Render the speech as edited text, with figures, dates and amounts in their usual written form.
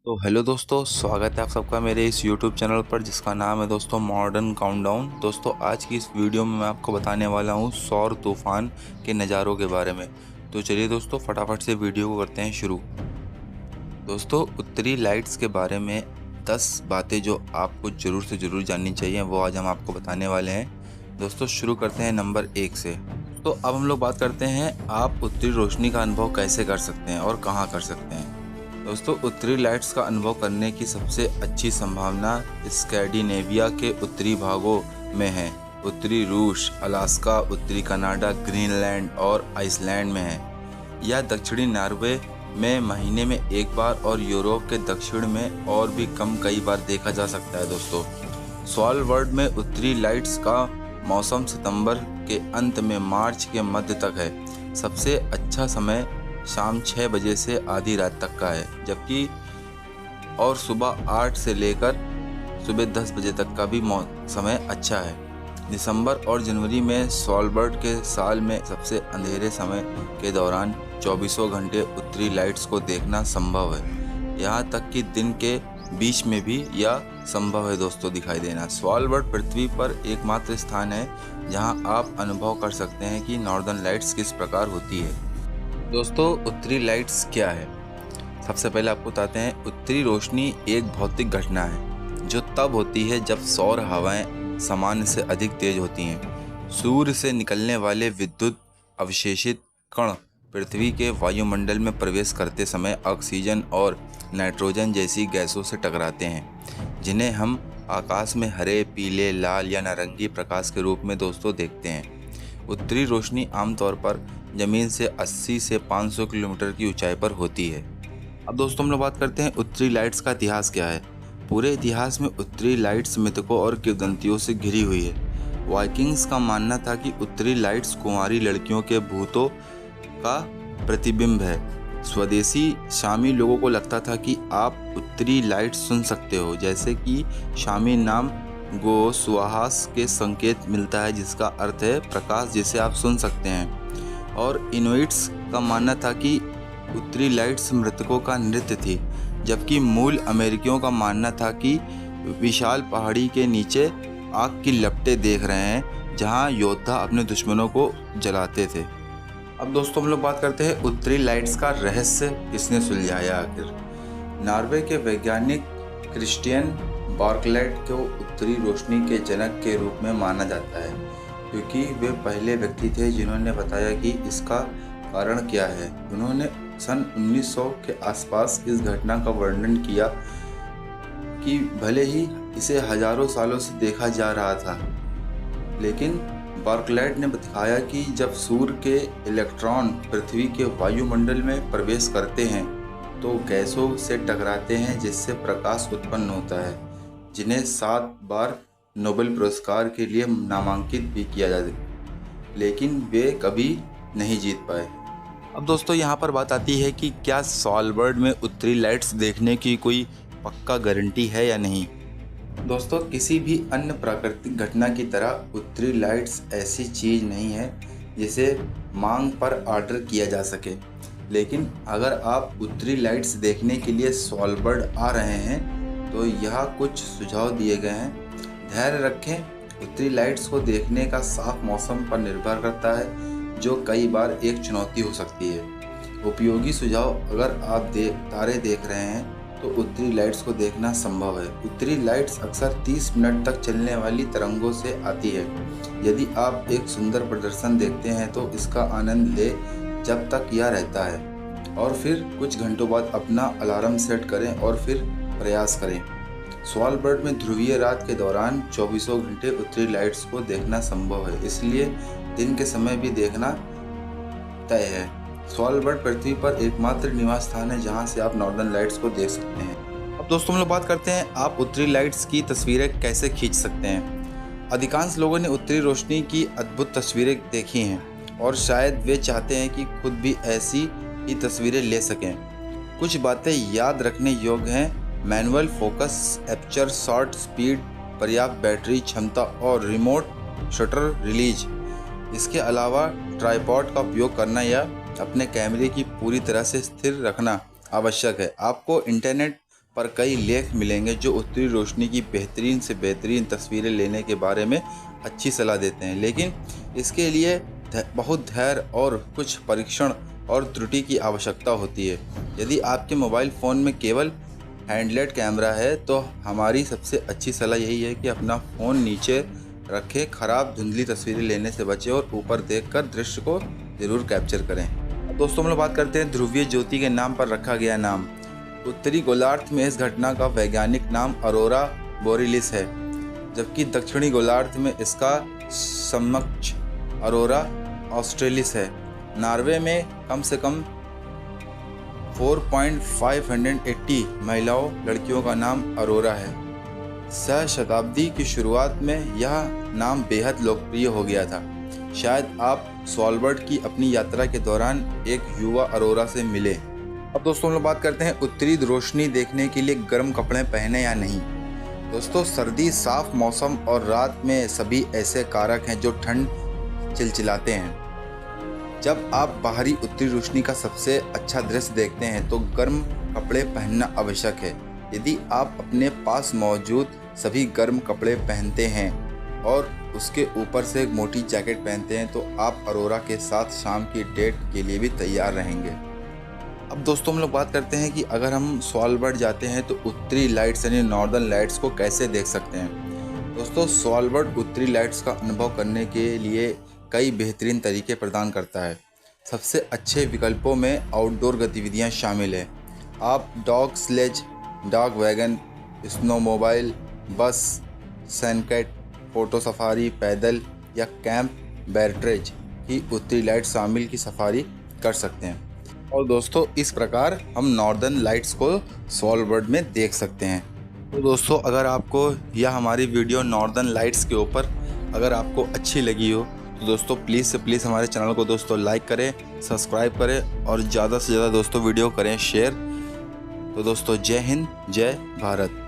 तो हेलो दोस्तों, स्वागत है आप सबका मेरे इस यूट्यूब चैनल पर जिसका नाम है दोस्तों मॉडर्न काउंटडाउन। दोस्तों आज की इस वीडियो में मैं आपको बताने वाला हूँ सौर तूफान के नज़ारों के बारे में। तो चलिए दोस्तों फटाफट से वीडियो को करते हैं शुरू। दोस्तों उत्तरी लाइट्स के बारे में 10 बातें जो आपको ज़रूर से ज़रूर जाननी चाहिए वो आज हम आपको बताने वाले हैं। दोस्तों शुरू करते हैं नंबर 1 से। तो अब हम लोग बात करते हैं आप उत्तरी रोशनी का अनुभव कैसे कर सकते हैं और कहाँ कर सकते हैं। दोस्तों उत्तरी लाइट्स का अनुभव करने की सबसे अच्छी संभावना स्कैंडिनेविया के उत्तरी भागों में है। उत्तरी रूस, अलास्का, उत्तरी कनाडा, ग्रीनलैंड और आइसलैंड में है। यह दक्षिणी नॉर्वे में महीने में एक बार और यूरोप के दक्षिण में और भी कम कई बार देखा जा सकता है। दोस्तों स्वालबर्ड में उत्तरी लाइट्स का मौसम सितंबर के अंत में मार्च के मध्य तक है। सबसे अच्छा समय शाम 6 बजे से आधी रात तक का है, जबकि और सुबह 8 से लेकर सुबह 10 बजे तक का भी समय अच्छा है। दिसंबर और जनवरी में स्वालबर्ड के साल में सबसे अंधेरे समय के दौरान 24 घंटे उत्तरी लाइट्स को देखना संभव है। यहाँ तक कि दिन के बीच में भी यह संभव है दोस्तों दिखाई देना। स्वालबर्ड पृथ्वी पर एकमात्र स्थान है जहाँ आप अनुभव कर सकते हैं कि नॉर्दर्न लाइट्स किस प्रकार होती है। दोस्तों उत्तरी लाइट्स क्या है? सबसे पहले आपको बताते हैं उत्तरी रोशनी एक भौतिक घटना है जो तब होती है जब सौर हवाएं सामान्य से अधिक तेज होती हैं। सूर्य से निकलने वाले विद्युत अवशेषित कण पृथ्वी के वायुमंडल में प्रवेश करते समय ऑक्सीजन और नाइट्रोजन जैसी गैसों से टकराते हैं, जिन्हें हम आकाश में हरे, पीले, लाल या नारंगी प्रकाश के रूप में दोस्तों देखते हैं। उत्तरी रोशनी आमतौर पर ज़मीन से 80 से 500 किलोमीटर की ऊंचाई पर होती है। अब दोस्तों हम लोग बात करते हैं उत्तरी लाइट्स का इतिहास क्या है। पूरे इतिहास में उत्तरी लाइट्स मिथकों और किंवदंतियों से घिरी हुई है। वाइकिंग्स का मानना था कि उत्तरी लाइट्स कुंवारी लड़कियों के भूतों का प्रतिबिंब है। स्वदेशी शामी लोगों को लगता था कि आप उत्तरी लाइट्स सुन सकते हो, जैसे कि शामी नाम गो सुहास के संकेत मिलता है, जिसका अर्थ है प्रकाश जिसे आप सुन सकते हैं। और इनुइट्स का मानना था कि उत्तरी लाइट्स मृतकों का नृत्य थी, जबकि मूल अमेरिकियों का मानना था कि विशाल पहाड़ी के नीचे आग की लपटें देख रहे हैं जहां योद्धा अपने दुश्मनों को जलाते थे। अब दोस्तों हम लोग बात करते हैं उत्तरी लाइट्स का रहस्य किसने सुलझाया आखिर। नॉर्वे के वैज्ञानिक क्रिस्टियन बार्कलाइट को उत्तरी रोशनी के जनक के रूप में माना जाता है, क्योंकि वे पहले व्यक्ति थे जिन्होंने बताया कि इसका कारण क्या है। उन्होंने सन 1900 के आसपास इस घटना का वर्णन किया कि भले ही इसे हजारों सालों से देखा जा रहा था, लेकिन बार्कलाइट ने दिखाया कि जब सूर्य के इलेक्ट्रॉन पृथ्वी के वायुमंडल में प्रवेश करते हैं तो गैसों से टकराते हैं, जिससे प्रकाश उत्पन्न होता है, जिन्हें 7 बार नोबेल पुरस्कार के लिए नामांकित भी किया जाता, लेकिन वे कभी नहीं जीत पाए। अब दोस्तों यहाँ पर बात आती है कि क्या स्वालबर्ड में उत्तरी लाइट्स देखने की कोई पक्का गारंटी है या नहीं। दोस्तों किसी भी अन्य प्राकृतिक घटना की तरह उत्तरी लाइट्स ऐसी चीज़ नहीं है जिसे मांग पर ऑर्डर किया जा सके, लेकिन अगर आप उत्तरी लाइट्स देखने के लिए स्वालबर्ड आ रहे हैं तो यहाँ कुछ सुझाव दिए गए हैं। धैर्य रखें, उत्तरी लाइट्स को देखने का साफ मौसम पर निर्भर करता है, जो कई बार एक चुनौती हो सकती है। उपयोगी सुझाव, अगर आप तारे देख रहे हैं तो उत्तरी लाइट्स को देखना संभव है। उत्तरी लाइट्स अक्सर 30 मिनट तक चलने वाली तरंगों से आती है। यदि आप एक सुंदर प्रदर्शन देखते हैं तो इसका आनंद लें जब तक यह रहता है, और फिर कुछ घंटों बाद अपना अलार्म सेट करें और फिर प्रयास करें। स्वालबर्ड में ध्रुवीय रात के दौरान 24 घंटे उत्तरी लाइट्स को देखना संभव है, इसलिए दिन के समय भी देखना तय है। स्वालबर्ड पृथ्वी पर एकमात्र निवास स्थान है जहां से आप नॉर्दर्न लाइट्स को देख सकते हैं। अब दोस्तों हम लोग बात करते हैं आप उत्तरी लाइट्स की तस्वीरें कैसे खींच सकते हैं। अधिकांश लोगों ने उत्तरी रोशनी की अद्भुत तस्वीरें देखी हैं और शायद वे चाहते हैं कि खुद भी ऐसी ही तस्वीरें ले सकें। कुछ बातें याद रखने योग्य हैं: manual focus, aperture, shot speed, पर्याप्त बैटरी क्षमता और रिमोट शटर रिलीज। इसके अलावा ट्राइपॉड का उपयोग करना या अपने कैमरे की पूरी तरह से स्थिर रखना आवश्यक है। आपको इंटरनेट पर कई लेख मिलेंगे जो उत्तरी रोशनी की बेहतरीन से बेहतरीन तस्वीरें लेने के बारे में अच्छी सलाह देते हैं, लेकिन इसके लिए बहुत धैर्य और कुछ परीक्षण और त्रुटि की आवश्यकता होती है। यदि आपके मोबाइल फ़ोन में केवल हैंडलेट कैमरा है तो हमारी सबसे अच्छी सलाह यही है कि अपना फ़ोन नीचे रखें, ख़राब धुंधली तस्वीरें लेने से बचें और ऊपर देखकर दृश्य को ज़रूर कैप्चर करें। दोस्तों हम लोग बात करते हैं ध्रुवीय ज्योति के नाम पर रखा गया नाम। उत्तरी गोलार्ध में इस घटना का वैज्ञानिक नाम अरोरा बोरिलिस है, जबकि दक्षिणी गोलार्ध में इसका समकक्ष अरोरा ऑस्ट्रेलिस है। नॉर्वे में कम से कम 4,580 महिलाओं लड़कियों का नाम अरोरा है। सहस्राब्दी की शुरुआत में यह नाम बेहद लोकप्रिय हो गया था। शायद आप स्वालबर्ड की अपनी यात्रा के दौरान एक युवा अरोरा से मिले। अब दोस्तों हम लोग बात करते हैं उत्तरी रोशनी देखने के लिए गर्म कपड़े पहने या नहीं। दोस्तों सर्दी, साफ मौसम और रात में सभी ऐसे कारक हैं जो ठंड चिलचिलाते हैं। जब आप बाहरी उत्तरी रोशनी का सबसे अच्छा दृश्य देखते हैं तो गर्म कपड़े पहनना आवश्यक है। यदि आप अपने पास मौजूद सभी गर्म कपड़े पहनते हैं और उसके ऊपर से एक मोटी जैकेट पहनते हैं तो आप अरोरा के साथ शाम की डेट के लिए भी तैयार रहेंगे। अब दोस्तों हम लोग बात करते हैं कि अगर हम स्वालबर्ड जाते हैं तो उत्तरी लाइट्स यानी नॉर्दर्न लाइट्स को कैसे देख सकते हैं। दोस्तों स्वालबर्ड उत्तरी लाइट्स का अनुभव करने के लिए कई बेहतरीन तरीके प्रदान करता है। सबसे अच्छे विकल्पों में आउटडोर गतिविधियां शामिल हैं। आप dog sledge, dog wagon, snowmobile, bus, सैनकेट, फोटो सफारी, पैदल या कैंप बैरट्रेज की उत्तरी लाइट शामिल की सफारी कर सकते हैं। और दोस्तों इस प्रकार हम नॉर्दर्न लाइट्स को स्वालबर्ड में देख सकते हैं। तो दोस्तों अगर आपको यह हमारी वीडियो नॉर्दर्न लाइट्स के ऊपर अगर आपको अच्छी लगी हो तो दोस्तों प्लीज़ से प्लीज़ हमारे चैनल को दोस्तों लाइक करें, सब्सक्राइब करें और ज़्यादा से ज़्यादा दोस्तों वीडियो करें शेयर। तो दोस्तों जय हिंद, जय भारत।